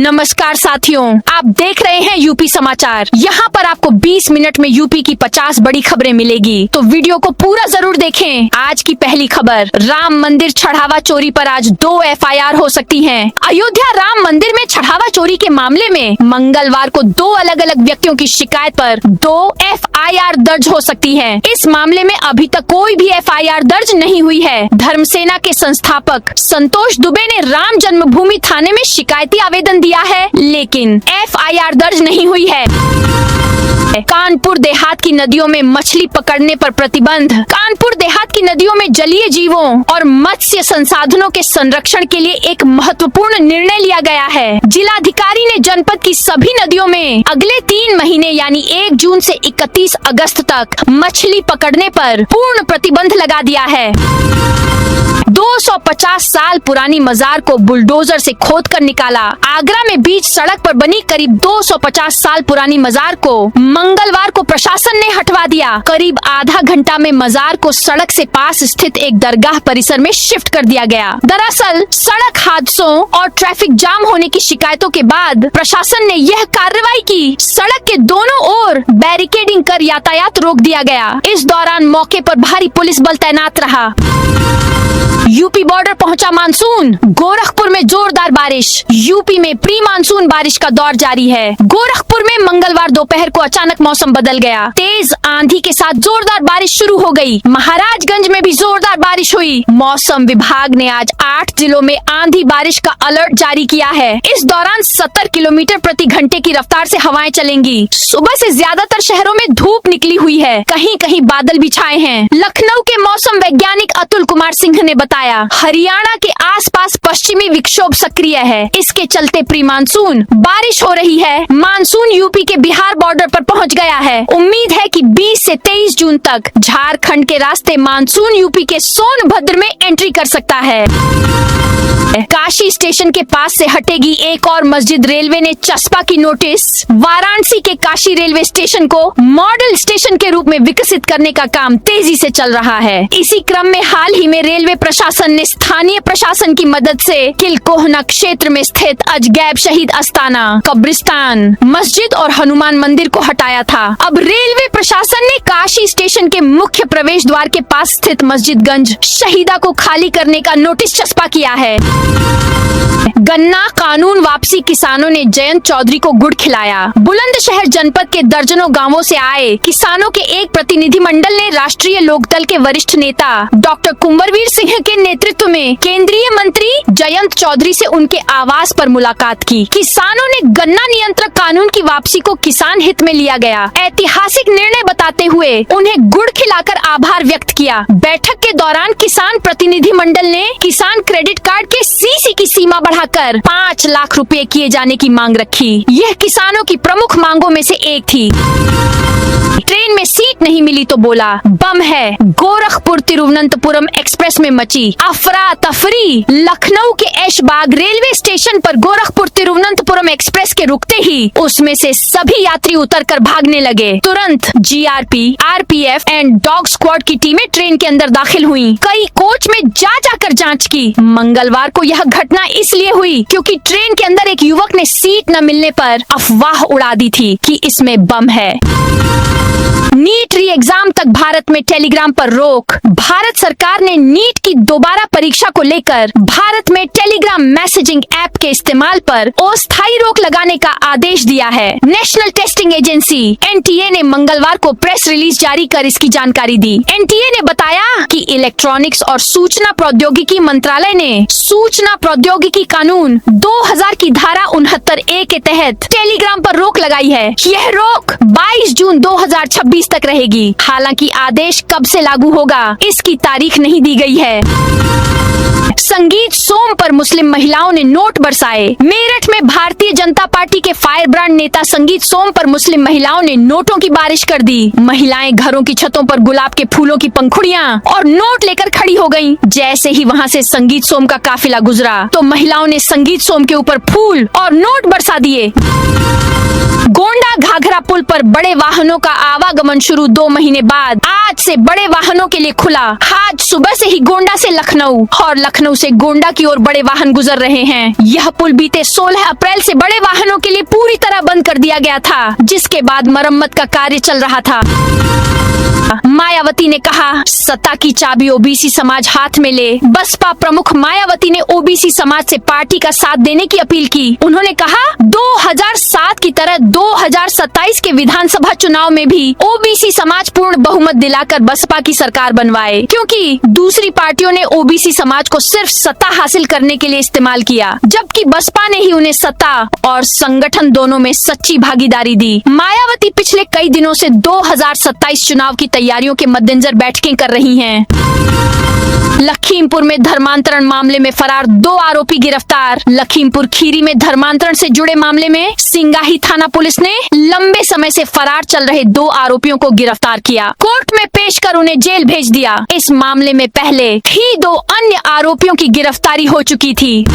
नमस्कार साथियों, आप देख रहे हैं यूपी समाचार। यहाँ पर आपको 20 मिनट में यूपी की 50 बड़ी खबरें मिलेगी, तो वीडियो को पूरा जरूर देखें। आज की पहली खबर, राम मंदिर चढ़ावा चोरी पर आज 2 FIR हो सकती हैं। अयोध्या राम मंदिर में चढ़ावा चोरी के मामले में मंगलवार को 2 अलग अलग व्यक्तियों की शिकायत पर 2 FIR दर्ज हो सकती है। इस मामले में अभी तक कोई भी FIR दर्ज नहीं हुई है। धर्मसेना के संस्थापक संतोष दुबे ने राम जन्मभूमि थाने में शिकायती आवेदन दिया है, लेकिन FIR दर्ज नहीं हुई है। कानपुर देहात की नदियों में मछली पकड़ने पर प्रतिबंध। कानपुर देहात की नदियों में जलीय जीवों और मत्स्य संसाधनों के संरक्षण के लिए एक महत्वपूर्ण निर्णय लिया गया है। जिलाधिकारी ने जनपद की सभी नदियों में अगले 3 महीने यानी 1 जून से 31 अगस्त तक मछली पकड़ने पर पूर्ण प्रतिबंध लगा दिया है। 250 साल पुरानी मजार को बुलडोजर से खोदकर निकाला। आगरा में बीच सड़क पर बनी करीब 250 साल पुरानी मजार को मंगलवार को प्रशासन ने हटवा दिया। करीब आधा घंटा में मजार को सड़क से पास स्थित एक दरगाह परिसर में शिफ्ट कर दिया गया। दरअसल सड़क हादसों और ट्रैफिक जाम होने की शिकायतों के बाद प्रशासन ने यह कार्रवाई की। सड़क के दोनों ओर बैरिकेडिंग कर यातायात रोक दिया गया। इस दौरान मौके पर भारी पुलिस बल तैनात रहा। यूपी बॉर्डर पहुंचा मानसून। गोरखपुर में जोरदार बारिश। यूपी में प्री मानसून बारिश का दौर जारी है। गोरखपुर में मंगलवार दोपहर को अचानक मौसम बदल गया। तेज आंधी के साथ जोरदार बारिश शुरू हो गई। महाराजगंज में भी जोरदार बारिश हुई। मौसम विभाग ने आज 8 जिलों में आंधी बारिश का अलर्ट जारी किया है। इस दौरान 70 किलोमीटर प्रति घंटे की रफ्तार से हवाएं चलेंगी। सुबह से ज्यादातर शहरों में धूप निकली हुई है, कहीं कहीं बादल भी छाए हैं। लखनऊ के मौसम वैज्ञानिक अतुल कुमार सिंह ने बताया, हरियाणा के आसपास पश्चिमी विक्षोभ सक्रिय है। इसके चलते प्री मानसून बारिश हो रही है। मानसून यूपी के बिहार बॉर्डर पर पहुंच गया है। उम्मीद है कि 20 से 23 जून तक झारखंड के रास्ते मानसून यूपी के सोनभद्र में एंट्री कर सकता है। काशी स्टेशन के पास से हटेगी एक और मस्जिद। रेलवे ने चस्पा की नोटिस। वाराणसी के काशी रेलवे स्टेशन को मॉडल स्टेशन के रूप में विकसित करने का काम तेजी से चल रहा है। इसी क्रम में हाल ही में रेलवे प्रशासन ने स्थानीय प्रशासन की मदद से किलकोहना क्षेत्र में स्थित अजगैब शहीद अस्ताना, कब्रिस्तान, मस्जिद और हनुमान मंदिर को हटाया था। अब रेलवे प्रशासन ने काशी स्टेशन के मुख्य प्रवेश द्वार के पास स्थित मस्जिदगंज शहीदा को खाली करने का नोटिस चस्पा किया है। गन्ना कानून वापसी, किसानों ने जयंत चौधरी को गुड़ खिलाया। बुलंदशहर जनपद के दर्जनों गांवों से आए किसानों के एक प्रतिनिधिमंडल ने राष्ट्रीय लोकदल के वरिष्ठ नेता डॉक्टर कुंवरवीर सिंह के नेतृत्व में केंद्रीय मंत्री जयंत चौधरी से उनके आवास पर मुलाकात की। किसानों ने गन्ना नियंत्रक कानून की वापसी को किसान हित में लिया गया ऐतिहासिक निर्णय बताते हुए उन्हें गुड़ खिलाकर आभार व्यक्त किया। बैठक के दौरान किसान प्रतिनिधिमंडल ने किसान क्रेडिट कार्ड के CC की सीमा बढ़ाकर 5 लाख रुपए किए जाने की मांग रखी। यह किसानों की प्रमुख मांगों में से एक थी। ट्रेन में सीट नहीं मिली तो बोला बम है। गोरखपुर तिरुवनंतपुरम एक्सप्रेस में मची अफरा तफरी। लखनऊ के ऐशबाग रेलवे स्टेशन पर गोरखपुर तिरुवनंतपुरम एक्सप्रेस के रुकते ही उसमें से सभी यात्री उतरकर भागने लगे। तुरंत GRP, RPF and dog squad की टीमें ट्रेन के अंदर दाखिल हुई। कई कोच में जाकर जांच की। मंगलवार को यह घटना इसलिए हुई क्योंकि ट्रेन के अंदर एक युवक ने सीट न मिलने पर अफवाह उड़ा दी थी कि इसमें बम है। नीट री एग्जाम तक भारत में टेलीग्राम पर रोक। भारत सरकार ने नीट की दोबारा परीक्षा को लेकर भारत में टेलीग्राम मैसेजिंग ऐप के इस्तेमाल पर अस्थायी रोक लगाने का आदेश दिया है। नेशनल टेस्टिंग एजेंसी NTA ने मंगलवार को प्रेस रिलीज जारी कर इसकी जानकारी दी। NTA ने बताया कि इलेक्ट्रॉनिक्स और सूचना प्रौद्योगिकी मंत्रालय ने सूचना प्रौद्योगिकी कानून 2000 की धारा 69A के तहत टेलीग्राम पर रोक लगाई है। यह रोक 22 जून 2026 तक रहेगी। हालांकि आदेश कब से लागू होगा इसकी तारीख नहीं दी गई है। संगीत सोम पर मुस्लिम महिलाओं ने नोट बरसाए। मेरठ में भारतीय जनता पार्टी के फायर ब्रांड नेता संगीत सोम पर मुस्लिम महिलाओं ने नोटों की बारिश कर दी। महिलाएं घरों की छतों पर गुलाब के फूलों की पंखुड़ियां और नोट लेकर खड़ी हो गईं। जैसे ही वहां से संगीत सोम का काफिला गुजरा तो महिलाओं ने संगीत सोम के ऊपर फूल और नोट बरसा दिए। गोंडा घाघरा पुल पर बड़े वाहनों का आवागमन शुरू 2 महीने बाद आज से बड़े वाहनों के लिए खुला। आज सुबह से ही गोंडा से लखनऊ और लखनऊ से गोंडा की ओर बड़े वाहन गुजर रहे हैं। यह पुल बीते 16 अप्रैल से बड़े वाहनों के लिए पूरी तरह बंद कर दिया गया था, जिसके बाद मरम्मत का कार्य चल रहा था। मायावती ने कहा, सत्ता की चाबी ओबीसी समाज हाथ में ले। बसपा प्रमुख मायावती ने ओबीसी समाज से पार्टी का साथ देने की अपील की। उन्होंने कहा, 2007 की तरह 2027 के विधानसभा चुनाव में भी ओबीसी समाज पूर्ण बहुमत दिलाकर बसपा की सरकार बनवाए, क्योंकि दूसरी पार्टियों ने ओबीसी समाज को सिर्फ सत्ता हासिल करने के लिए इस्तेमाल किया, जबकि बसपा ने ही उन्हें सत्ता और संगठन दोनों में सच्ची भागीदारी दी। मायावती पिछले कई दिनों से 2027 चुनाव की तैयारियों के मद्देनजर बैठकें कर रही हैं। लखीमपुर में धर्मांतरण मामले में फरार 2 आरोपी गिरफ्तार। लखीमपुर खीरी में धर्मांतरण से जुड़े मामले में सिंगाही थाना पुलिस ने लंबे समय से फरार चल रहे 2 आरोपियों को गिरफ्तार किया। कोर्ट में पेश कर उन्हें जेल भेज दिया। इस मामले में पहले ही 2 अन्य आरोपियों की गिरफ्तारी हो चुकी थी।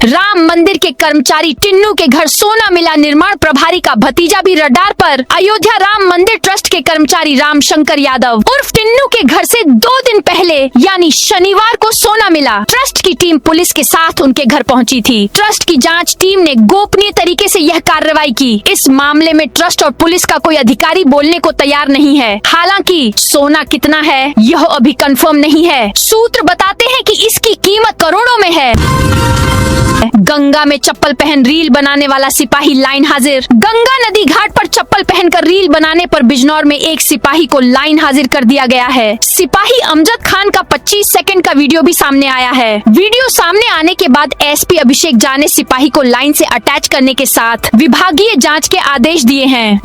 राम मंदिर के कर्मचारी टिन्नू के घर सोना मिला। निर्माण प्रभारी का भतीजा भी रडार पर। अयोध्या राम मंदिर ट्रस्ट के कर्मचारी रामशंकर यादव उर्फ टिन्नू के घर से 2 दिन पहले यानी शनिवार को सोना मिला। ट्रस्ट की टीम पुलिस के साथ उनके घर पहुंची थी। ट्रस्ट की जांच टीम ने गोपनीय तरीके से यह कार्रवाई की। इस मामले में ट्रस्ट और पुलिस का कोई अधिकारी बोलने को तैयार नहीं है। हालांकि सोना कितना है यह अभी कंफर्म नहीं है। सूत्र बताते हैं कि इसकी कीमत करोड़ों में है। गंगा में चप्पल पहन रील बनाने वाला सिपाही लाइन हाजिर। गंगा नदी घाट पर चप्पल पहनकर रील बनाने पर बिजनौर में एक सिपाही को लाइन हाजिर कर दिया गया है। सिपाही अमजद खान का 25 सेकंड का वीडियो भी सामने आया है। वीडियो सामने आने के बाद एसपी अभिषेक झा ने सिपाही को लाइन से अटैच करने के साथ विभागीय जांच के आदेश दिए हैं।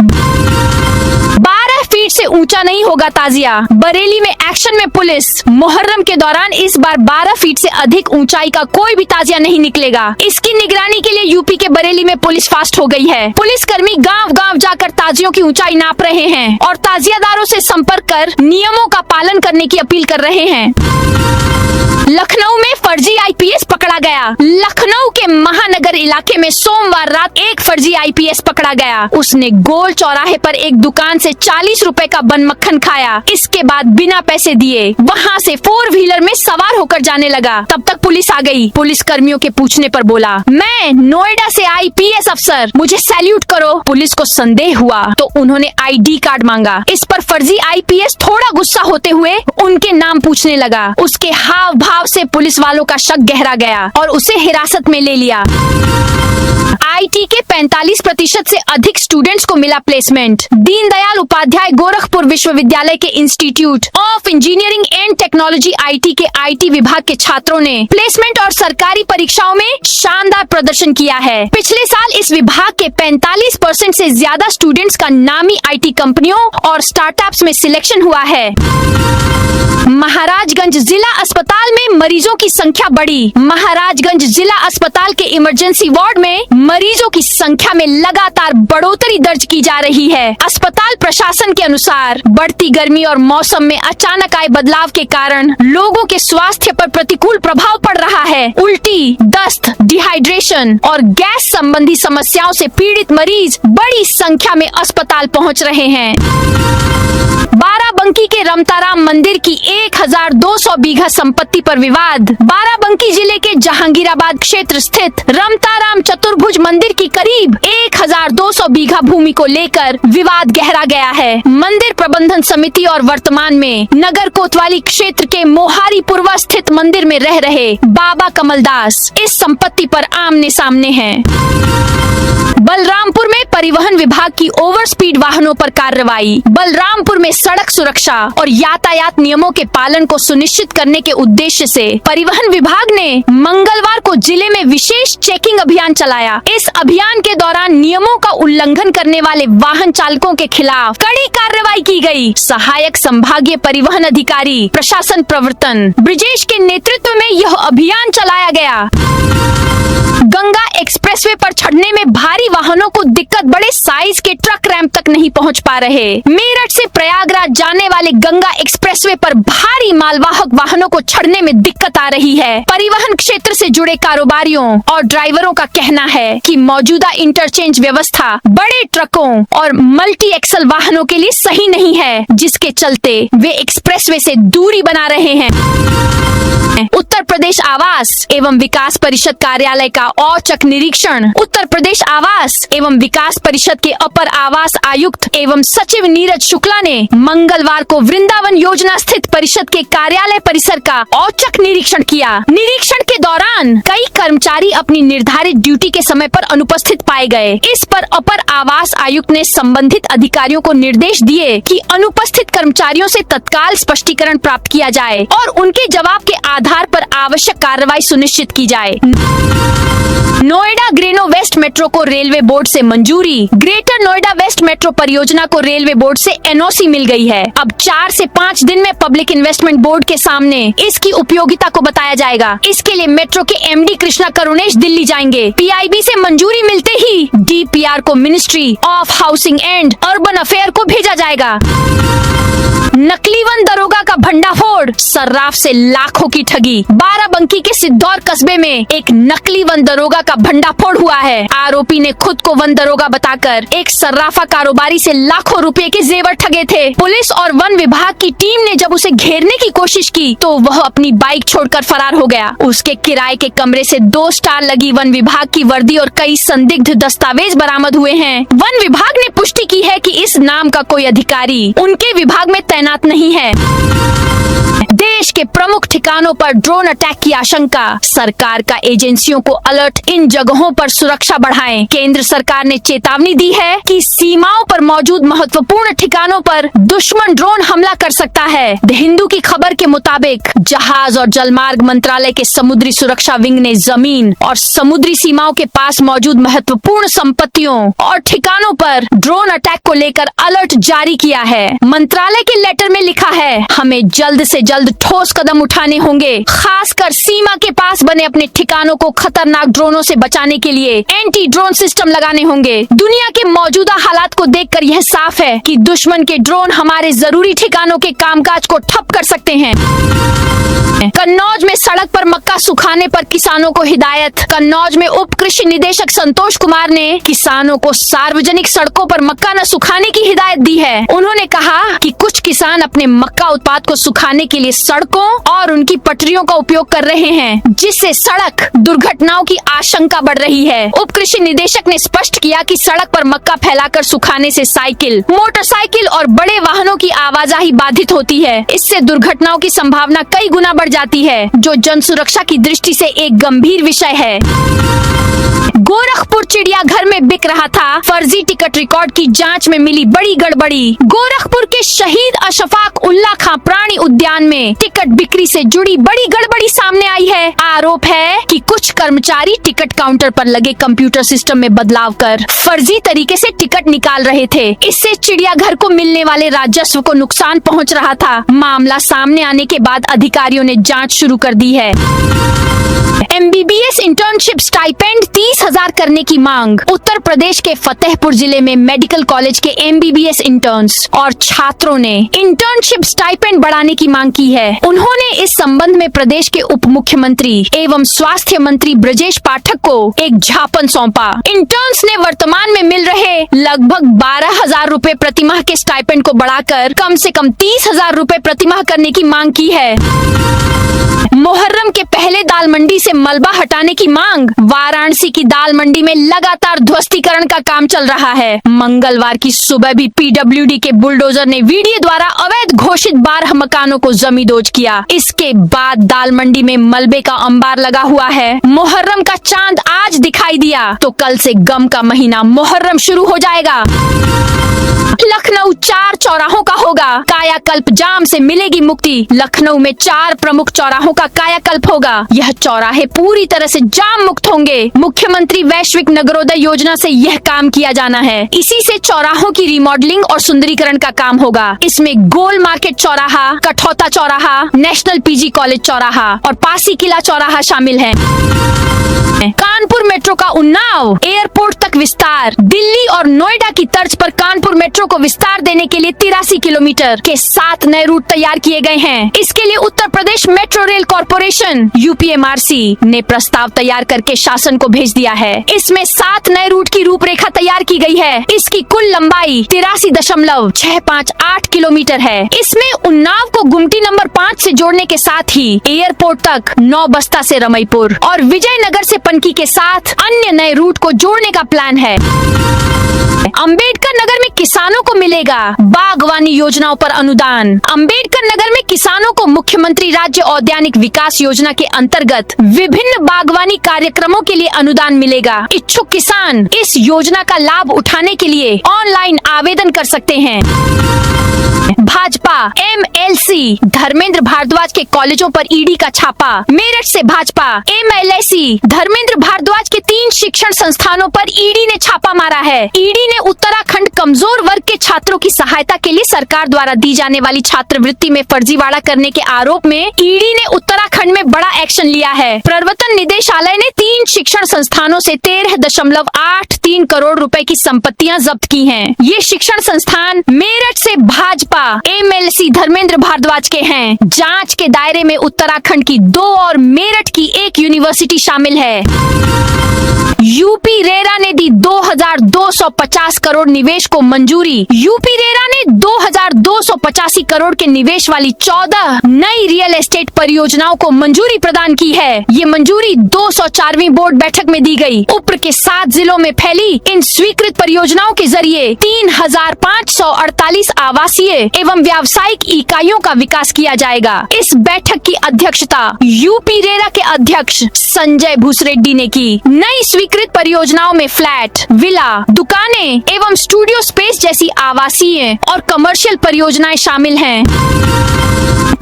12 फीट से ऊंचा नहीं होगा ताजिया। बरेली में एक्शन में पुलिस। मुहर्रम के दौरान इस बार 12 फीट से अधिक ऊंचाई का कोई भी ताजिया नहीं निकलेगा। इसकी निगरानी के लिए यूपी के बरेली में पुलिस फास्ट हो गई है। पुलिसकर्मी गांव-गांव जाकर ताजियों की ऊंचाई नाप रहे हैं और ताजियादारों से संपर्क कर नियमों का पालन करने की अपील कर रहे हैं। लखनऊ में फर्जी आईपीएस पकड़ा गया। लखनऊ के महानगर इलाके में सोमवार रात एक फर्जी आईपीएस पकड़ा गया। उसने गोल चौराहे पर एक दुकान से 40 रुपए का बन मक्खन खाया। इसके बाद बिना पैसे दिए वहां से 4 व्हीलर में सवार होकर जाने लगा। तब तक पुलिस आ गई। पुलिस कर्मियों के पूछने पर बोला, मैं नोएडा से आईपीएस अफसर, मुझे सैल्यूट करो। पुलिस को संदेह हुआ तो उन्होंने आईडी कार्ड मांगा। इस पर फर्जी आईपीएस थोड़ा गुस्सा होते हुए उनके नाम पूछने लगा। उसके हाव भाव से पुलिस वालों का शक गहरा गया और उसे हिरासत में ले लिया। आईटी के 45% से अधिक स्टूडेंट्स को मिला प्लेसमेंट। दीनदयाल उपाध्याय गोरखपुर विश्वविद्यालय के institute of engineering and technology IT के आईटी विभाग के छात्रों ने प्लेसमेंट और सरकारी परीक्षाओं में शानदार प्रदर्शन किया है। पिछले साल इस विभाग के 45% से ज्यादा स्टूडेंट्स का नामी आईटी कंपनियों और स्टार्टअप्स में सिलेक्शन हुआ है। महाराजगंज जिला अस्पताल में मरीजों की संख्या बढ़ी। महाराजगंज जिला अस्पताल के इमरजेंसी वार्ड में मरीजों की संख्या में लगातार बढ़ोतरी दर्ज की जा रही है। अस्पताल प्रशासन के अनुसार बढ़ती गर्मी और मौसम में अचानक आए बदलाव के कारण लोगों के स्वास्थ्य पर प्रतिकूल प्रभाव पड़ रहा है। उल्टी, दस्त, डिहाइड्रेशन और गैस संबंधी समस्याओं से पीड़ित मरीज बड़ी संख्या में अस्पताल पहुंच रहे हैं। बाराबंकी के रमताराम मंदिर की 1200 बीघा संपत्ति पर विवाद। बाराबंकी जिले के जहांगीराबाद क्षेत्र स्थित रमताराम चतुर्भुज मंदिर की करीब 1200 बीघा भूमि को लेकर विवाद गहरा गया है। मंदिर प्रबंधन समिति और वर्तमान में नगर कोतवाली क्षेत्र के मोहारी पूर्वा स्थित मंदिर में रह रहे बाबा कमलदास इस संपत्ति पर आमने सामने हैं। बलरामपुर में परिवहन विभाग की ओवर स्पीड वाहनों पर कार्रवाई। बलरामपुर में सड़क सुरक्षा और यातायात नियमों के पालन को सुनिश्चित करने के उद्देश्य से परिवहन विभाग ने मंगलवार को जिले में विशेष चेकिंग अभियान चलाया। इस अभियान के दौरान नियमों का उल्लंघन करने वाले वाहन चालकों के खिलाफ कड़ी कार्रवाई की गई। सहायक संभागीय परिवहन अधिकारी प्रशासन प्रवर्तन ब्रिजेश के नेतृत्व में यह अभियान चलाया गया। गंगा एक्सप्रेसवे पर चढ़ने में भारी वाहनों को दिक्कत बड़े साइज के ट्रक रैंप तक नहीं पहुंच पा रहे। मेरठ से प्रयागराज जाने वाले गंगा एक्सप्रेसवे पर भारी मालवाहक वाहनों को चढ़ने में दिक्कत आ रही है। परिवहन क्षेत्र से जुड़े कारोबारियों और ड्राइवरों का कहना है कि मौजूदा इंटरचेंज व्यवस्था बड़े ट्रकों और मल्टी एक्सल वाहनों के लिए सही नहीं है, जिसके चलते वे एक्सप्रेसवे से दूरी बना रहे हैं। उत्तर प्रदेश आवास एवं विकास परिषद कार्यालय का औचक निरीक्षण। उत्तर प्रदेश आवास एवं विकास परिषद के अपर आवास आयुक्त एवं सचिव नीरज शुक्ला ने मंगलवार को वृंदावन योजना स्थित परिषद के कार्यालय परिसर का औचक निरीक्षण किया। निरीक्षण के दौरान कई कर्मचारी अपनी निर्धारित ड्यूटी के समय पर अनुपस्थित पाए गए। इस पर अपर आवास आयुक्त ने संबंधित अधिकारियों को निर्देश दिए कि अनुपस्थित कर्मचारियों से तत्काल स्पष्टीकरण प्राप्त किया जाए और उनके जवाब के आधार पर आवश्यक कार्रवाई सुनिश्चित की जाए। नोएडा ग्रेनो वेस्ट मेट्रो को रेलवे बोर्ड से मंजूरी। ग्रेटर नोएडा वेस्ट मेट्रो परियोजना को रेलवे बोर्ड से एनओसी मिल गई है। अब 4 से 5 दिन में पब्लिक इन्वेस्टमेंट बोर्ड के सामने इसकी उपयोगिता को बताया जाएगा। इसके लिए मेट्रो के एमडी कृष्णा करुणेश दिल्ली जाएंगे। पीआईबी से मंजूरी मिलते ही डीपीआर को ministry of housing and urban affair को भेजा जाएगा। नकली वन दरोगा का भंडाफोड़, सर्राफ से लाखों की ठगी। बाराबंकी के सिद्धौर कस्बे में एक नकली वन दरोगा का भंडाफोड़ हुआ है। आरोपी ने खुद को वन दरोगा बताकर एक सर्राफा कारोबारी से लाखों रुपए के जेवर ठगे थे। पुलिस और वन विभाग की टीम ने जब उसे घेरने की कोशिश की तो वह अपनी बाइक छोड़कर फरार हो गया। उसके किराए के कमरे से 2 स्टार लगी वन विभाग की वर्दी और कई संदिग्ध दस्तावेज बरामद हुए हैं। वन विभाग ने पुष्टि की है कि इस नाम का कोई अधिकारी उनके विभाग में तैनात नहीं है। देश के प्रमुख ठिकानों पर ड्रोन अटैक की आशंका। सरकार का एजेंसियों को अलर्ट, इन जगहों पर सुरक्षा बढ़ाएं। केंद्र सरकार ने चेतावनी दी है कि सीमाओं पर मौजूद महत्वपूर्ण ठिकानों पर दुश्मन ड्रोन हमला कर सकता है। द हिंदू की खबर के मुताबिक जहाज और जलमार्ग मंत्रालय के समुद्री सुरक्षा विंग ने जमीन और समुद्री सीमाओं के पास मौजूद महत्वपूर्ण संपत्तियों और ठिकानों पर ड्रोन अटैक को लेकर अलर्ट जारी किया है। मंत्रालय के लेटर में लिखा है, हमें जल्द से जल्द ठोस कदम उठाने होंगे, खासकर सीमा के पास बने अपने ठिकानों को खतरनाक ड्रोनों से बचाने के लिए एंटी ड्रोन सिस्टम लगाने होंगे। दुनिया के मौजूदा हालात को देखकर यह साफ है कि दुश्मन के ड्रोन हमारे जरूरी ठिकानों के कामकाज को ठप कर सकते हैं। कन्नौज में सड़क पर मक्का सुखाने पर किसानों को हिदायत। कन्नौज में उप कृषि निदेशक संतोष कुमार ने किसानों को सार्वजनिक सड़कों पर मक्का न सुखाने की हिदायत दी है। उन्होंने कहा कि कुछ किसान अपने मक्का उत्पाद को सुखाने के लिए सड़कों और उनकी पटरियों का उपयोग कर रहे हैं, जिससे सड़क दुर्घटनाओं की आशंका बढ़ रही है। उप कृषि निदेशक ने स्पष्ट किया कि सड़क पर मक्का फैलाकर सुखाने से साइकिल, मोटरसाइकिल और बड़े वाहनों की आवाजाही बाधित होती है। इससे दुर्घटनाओं की संभावना कई गुना बढ़ जाती है, जो जन सुरक्षा की दृष्टि से एक गंभीर विषय है। गोरखपुर चिड़ियाघर में बिक रहा था फर्जी टिकट रिकॉर्ड की जांच में मिली बड़ी गड़बड़ी। गोरखपुर के शहीद अशफाक उल्ला खां प्राणी उद्यान में टिकट बिक्री से जुड़ी बड़ी गड़बड़ी सामने आई है। आरोप है कि कुछ कर्मचारी टिकट काउंटर पर लगे कंप्यूटर सिस्टम में बदलाव कर फर्जी तरीके से टिकट निकाल रहे थे। इससे चिड़ियाघर को मिलने वाले राजस्व को नुकसान पहुंच रहा था। मामला सामने आने के बाद अधिकारियों ने जांच शुरू कर दी है। MBBS इंटर्नशिप स्टाइपेंड 30,000 करने की मांग। उत्तर प्रदेश के फतेहपुर जिले में मेडिकल कॉलेज के MBBS इंटर्न्स और छात्रों ने इंटर्नशिप स्टाइपेंड बढ़ाने की मांग की है। उन्होंने इस संबंध में प्रदेश के उप मुख्यमंत्री एवं स्वास्थ्य मंत्री ब्रजेश पाठक को एक ज्ञापन सौंपा। इंटर्न्स ने वर्तमान में मिल रहे लगभग 12,000 रूपए प्रतिमाह के स्टाइपेंड को बढ़ाकर कम से कम 30,000 रूपए प्रतिमाह करने की मांग की है। मुहर्रम के पहले दाल मंडी से मलबा हटाने की मांग। वाराणसी की दाल मंडी में लगातार ध्वस्तीकरण का काम चल रहा है। मंगलवार की सुबह भी PWD के बुलडोजर ने वीडियो द्वारा अवैध घोषित 12 मकानों को जमींदोज किया। इसके बाद दाल मंडी में मलबे का अंबार लगा हुआ है। मुहर्रम का चांद आज दिखाई दिया तो कल से गम का महीना मुहर्रम शुरू हो जाएगा। लखनऊ 4 चौराहों का होगा कायाकल्प, जाम से मिलेगी मुक्ति। लखनऊ में 4 प्रमुख चौराहों का कायाकल्प होगा। यह चौराहे पूरी तरह से जाम मुक्त होंगे। मुख्यमंत्री वैश्विक नगरोदय योजना से यह काम किया जाना है। इसी से चौराहों की रिमॉडलिंग और सुंदरीकरण का काम होगा। इसमें गोल मार्केट चौराहा, कठौता चौराहा, नेशनल PG कॉलेज चौराहा और पासी किला चौराहा शामिल है। कानपुर कानपुर मेट्रो का उन्नाव एयरपोर्ट तक विस्तार। दिल्ली और नोएडा की तर्ज पर कानपुर मेट्रो को विस्तार देने के लिए 83 किलोमीटर के 7 नए रूट तैयार किए गए हैं। इसके लिए Uttar Pradesh metro rail corporation UPMRC ने प्रस्ताव तैयार करके शासन को भेज दिया है। इसमें 7 नए रूट की रूपरेखा तैयार की गई है। इसकी कुल लंबाई 83.658 किलोमीटर है। इसमें उन्नाव को गुमटी नंबर 5 से जोड़ने के साथ ही एयरपोर्ट तक नौबस्ता से रमईपुर और विजयनगर से पनकी के साथ अन्य नए रूट को जोड़ने का प्लान है। अंबेडकर नगर में किसानों को मिलेगा बागवानी योजनाओं पर अनुदान। अंबेडकर नगर में किसानों को मुख्यमंत्री राज्य औद्यानिक विकास योजना के अंतर्गत विभिन्न बागवानी कार्यक्रमों के लिए अनुदान मिलेगा। इच्छुक किसान इस योजना का लाभ उठाने के लिए ऑनलाइन आवेदन कर सकते हैं। भाजपा MLC धर्मेंद्र भारद्वाज के कॉलेजों पर ईडी का छापा। मेरठ से भाजपा MLC धर्मेंद्र भारद्वाज के 3 शिक्षण संस्थानों पर ईडी ने छापा मारा है। ईडी ने उत्तराखंड कमजोर वर्ग के छात्रों की सहायता के लिए सरकार द्वारा दी जाने वाली छात्रवृत्ति में फर्जीवाड़ा करने के आरोप में ईडी ने उत्तराखंड में बड़ा एक्शन लिया है। प्रवर्तन निदेशालय ने 3 शिक्षण संस्थानों से 13.83 करोड़ रुपए की संपत्तियां जब्त की हैं। ये शिक्षण संस्थान मेरठ से भाजपा MLC धर्मेंद्र भारद्वाज के हैं। जांच के दायरे में उत्तराखंड की 2 और मेरठ की 1 यूनिवर्सिटी शामिल है। यूपी रेरा ने दी 2250 करोड़ निवेश को मंजूरी। यूपी रेरा ने 2285 करोड़ के निवेश वाली 14 नई रियल एस्टेट परियोजनाओं को मंजूरी प्रदान की है। ये मंजूरी 204वीं बोर्ड बैठक में दी गई। ऊपर के 7 जिलों में फैली इन स्वीकृत परियोजनाओं के जरिए 3548 आवासीय एवं व्यावसायिक इकाइयों का विकास किया जाएगा। इस बैठक की अध्यक्षता यूपी रेरा के अध्यक्ष संजय भूसरेड्डी ने की। नई स्वीकृत परियोजनाओं में फ्लैट, विला, दुकानें एवं स्टूडियो स्पेस जैसी आवासीय और कमर्शियल परियोजनाएं शामिल हैं।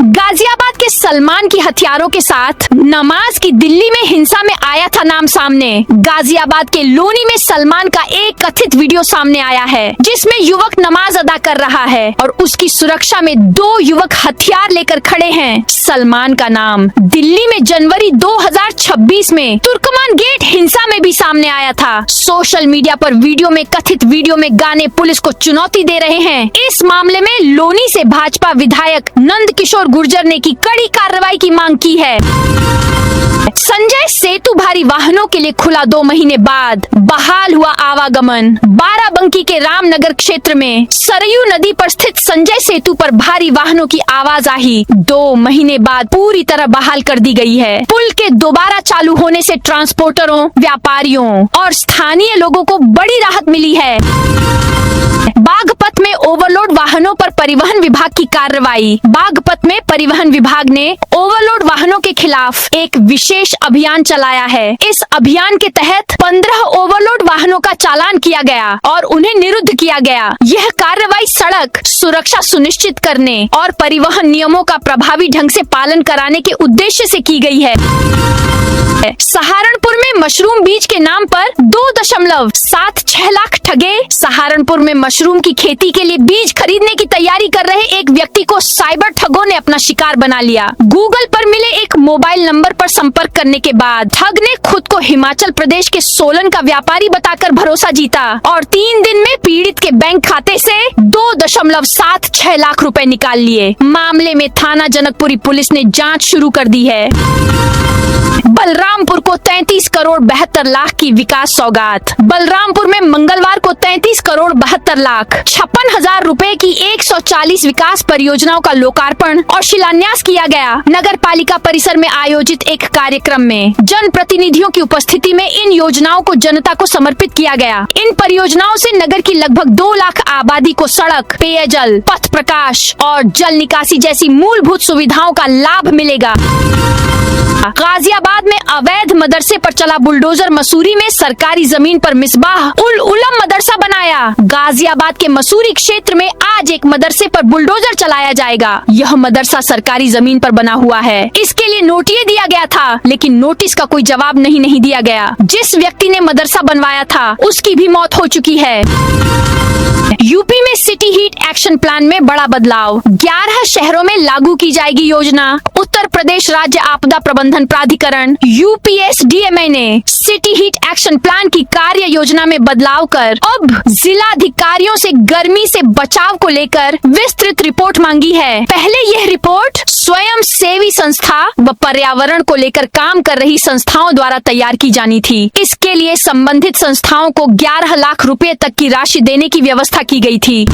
गाजियाबाद के सलमान की हथियारों के साथ नमाज की दिल्ली में हिंसा में आया था नाम सामने। गाजियाबाद के लोनी में सलमान का एक कथित वीडियो सामने आया है जिसमें युवक नमाज अदा कर रहा है और उसकी सुरक्षा में 2 युवक हथियार लेकर खड़े हैं। सलमान का नाम दिल्ली में जनवरी 2026 में तुर्कमान गेट हिंसा में भी सामने आया था। सोशल मीडिया पर कथित वीडियो में गाने पुलिस को चुनौती दे रहे हैं। इस मामले में लोनी से भाजपा विधायक नंद किशोर गुर्जर ने की कड़ी कार्रवाई की मांग की है। संजय सेतु भारी वाहनों के लिए खुला 2 महीने बाद बहाल हुआ आवागमन। बाराबंकी के रामनगर क्षेत्र में सरयू नदी पर स्थित संजय सेतु पर भारी वाहनों की आवाजाही 2 महीने बाद पूरी तरह बहाल कर दी गई है। पुल के दोबारा चालू होने से ट्रांसपोर्टरों, व्यापारियों और स्थानीय लोगों को बड़ी राहत मिली है। बागपत में ओवरलोड वाहनों पर परिवहन विभाग की कार्रवाई। बागपत में परिवहन विभाग ने ओवरलोड वाहनों के खिलाफ एक विशेष अभियान चलाया है। इस अभियान के तहत 15 ओवरलोड वाहनों का चालान किया गया और उन्हें निरुद्ध किया गया। यह कार्रवाई सड़क सुरक्षा सुनिश्चित करने और परिवहन नियमों का प्रभावी ढंग से पालन कराने के उद्देश्य से की गई है। सहारनपुर में मशरूम बीज के नाम पर 2.76 लाख ठगे। सहारनपुर में मशरूम की खेती के लिए बीज खरीदने की तैयारी कर रहे एक व्यक्ति को साइबर ठगों ने अपना शिकार बना लिया। गूगल पर मिले एक मोबाइल नंबर पर संपर्क करने के बाद ठग ने खुद को हिमाचल प्रदेश के सोलन का व्यापारी बताकर भरोसा जीता और 3 दिन में पीड़ित के बैंक खाते से 2.76 लाख रुपए निकाल लिए। मामले में थाना जनकपुरी पुलिस ने जांच शुरू कर दी है। बलरामपुर को 33 करोड़ 72 लाख की विकास सौगात। बलरामपुर में मंगलवार को 33 करोड़ 72 लाख 56,000 रुपए की 140 विकास परियोजनाओं का लोकार्पण और शिलान्यास किया गया। नगर पालिका परिसर में आयोजित एक कार्यक्रम में जन प्रतिनिधियों की उपस्थिति में इन योजनाओं को जनता को समर्पित किया गया। इन परियोजनाओं से नगर की लगभग 2 लाख आबादी को सड़क, पेयजल, पथ प्रकाश और जल निकासी जैसी मूलभूत सुविधाओं का लाभ मिलेगा। गाजियाबाद में अवैध मदरसे पर चला बुलडोजर। मसूरी में सरकारी जमीन पर मिसबाह उल उलम मदरसा बनाया। गाजियाबाद के मसूरी क्षेत्र में आज एक मदरसे पर बुलडोजर चलाया जाएगा। यह मदरसा सरकारी जमीन पर बना हुआ है। इसके लिए नोटिस दिया गया था लेकिन नोटिस का कोई जवाब नहीं दिया गया। जिस व्यक्ति ने मदरसा बनवाया था उसकी भी मौत हो चुकी है। यूपी में सिटी हीट एक्शन प्लान में बड़ा बदलाव, 11 शहरों में लागू की जाएगी योजना। उत्तर प्रदेश राज्य आपदा प्रबंधन प्राधिकरण UPSDMA ने सिटी हीट एक्शन प्लान की कार्य योजना में बदलाव कर अब जिलाधिकारियों से गर्मी से बचाव को लेकर विस्तृत रिपोर्ट मांगी है। पहले यह रिपोर्ट स्वयं सेवी संस्था व पर्यावरण को लेकर काम कर रही संस्थाओं द्वारा तैयार की जानी थी। इसके लिए संबंधित संस्थाओं को 11 लाख रुपए तक की राशि देने की व्यवस्था की गई थी।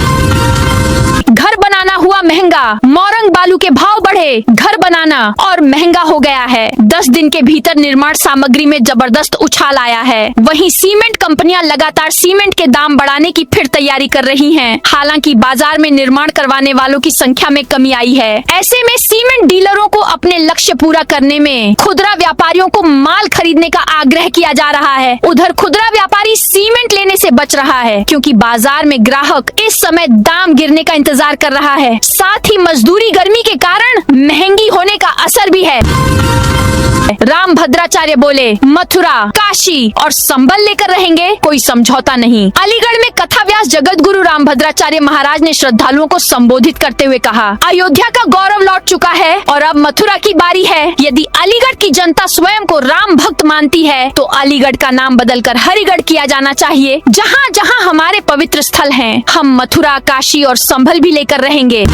घर बनाना हुआ महंगा, मोरंग बालू के भाव बढ़े, घर बनाना और महंगा हो गया है। 10 दिन के भीतर निर्माण सामग्री में जबरदस्त उछाल आया है। वहीं सीमेंट कंपनियां लगातार सीमेंट के दाम बढ़ाने की फिर तैयारी कर रही हैं। हालांकि बाजार में निर्माण करवाने वालों की संख्या में कमी आई है। ऐसे में सीमेंट डीलरों को अपने लक्ष्य पूरा करने में खुदरा व्यापारियों को माल खरीदने का आग्रह किया जा रहा है। उधर खुदरा व्यापारी सीमेंट लेने से बच रहा है क्योंकि बाजार में ग्राहक इस समय दाम गिरने का इंतजार कर रहा है। साथ ही मजदूरी गर्मी के कारण महंगी होने का असर भी है। राम भद्राचार्य बोले, मथुरा, काशी और संबल लेकर रहेंगे, कोई समझौता नहीं। अलीगढ़ में कथा व्यास जगत गुरु राम भद्राचार्य महाराज ने श्रद्धालुओं को संबोधित करते हुए कहा, अयोध्या का गौरव लौट चुका है और अब मथुरा की बारी है। यदि अलीगढ़ की जनता स्वयं को राम भक्त मानती है तो अलीगढ़ का नाम बदलकर हरिगढ़ किया जाना चाहिए। जहाँ जहाँ हमारे पवित्र स्थल हैं, हम मथुरा, काशी और संभल भी लेकर रहेंगे।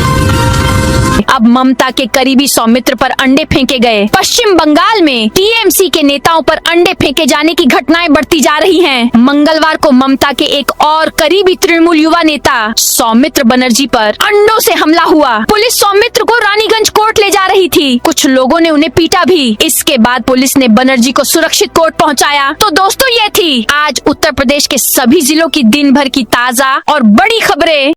अब ममता के करीबी सौमित्र पर अंडे फेंके गए। पश्चिम बंगाल में TMC के नेताओं पर अंडे फेंके जाने की घटनाएं बढ़ती जा रही हैं। मंगलवार को ममता के एक और करीबी तृणमूल युवा नेता सौमित्र बनर्जी पर अंडों से हमला हुआ। पुलिस सौमित्र को रानीगंज कोर्ट ले जा रही थी। कुछ लोगों ने उन्हें पीटा भी। इसके बाद पुलिस ने बनर्जी को सुरक्षित कोर्ट पहुंचाया। तो दोस्तों, ये थी आज उत्तर प्रदेश के सभी जिलों की दिन भर की ताजा और बड़ी खबरें।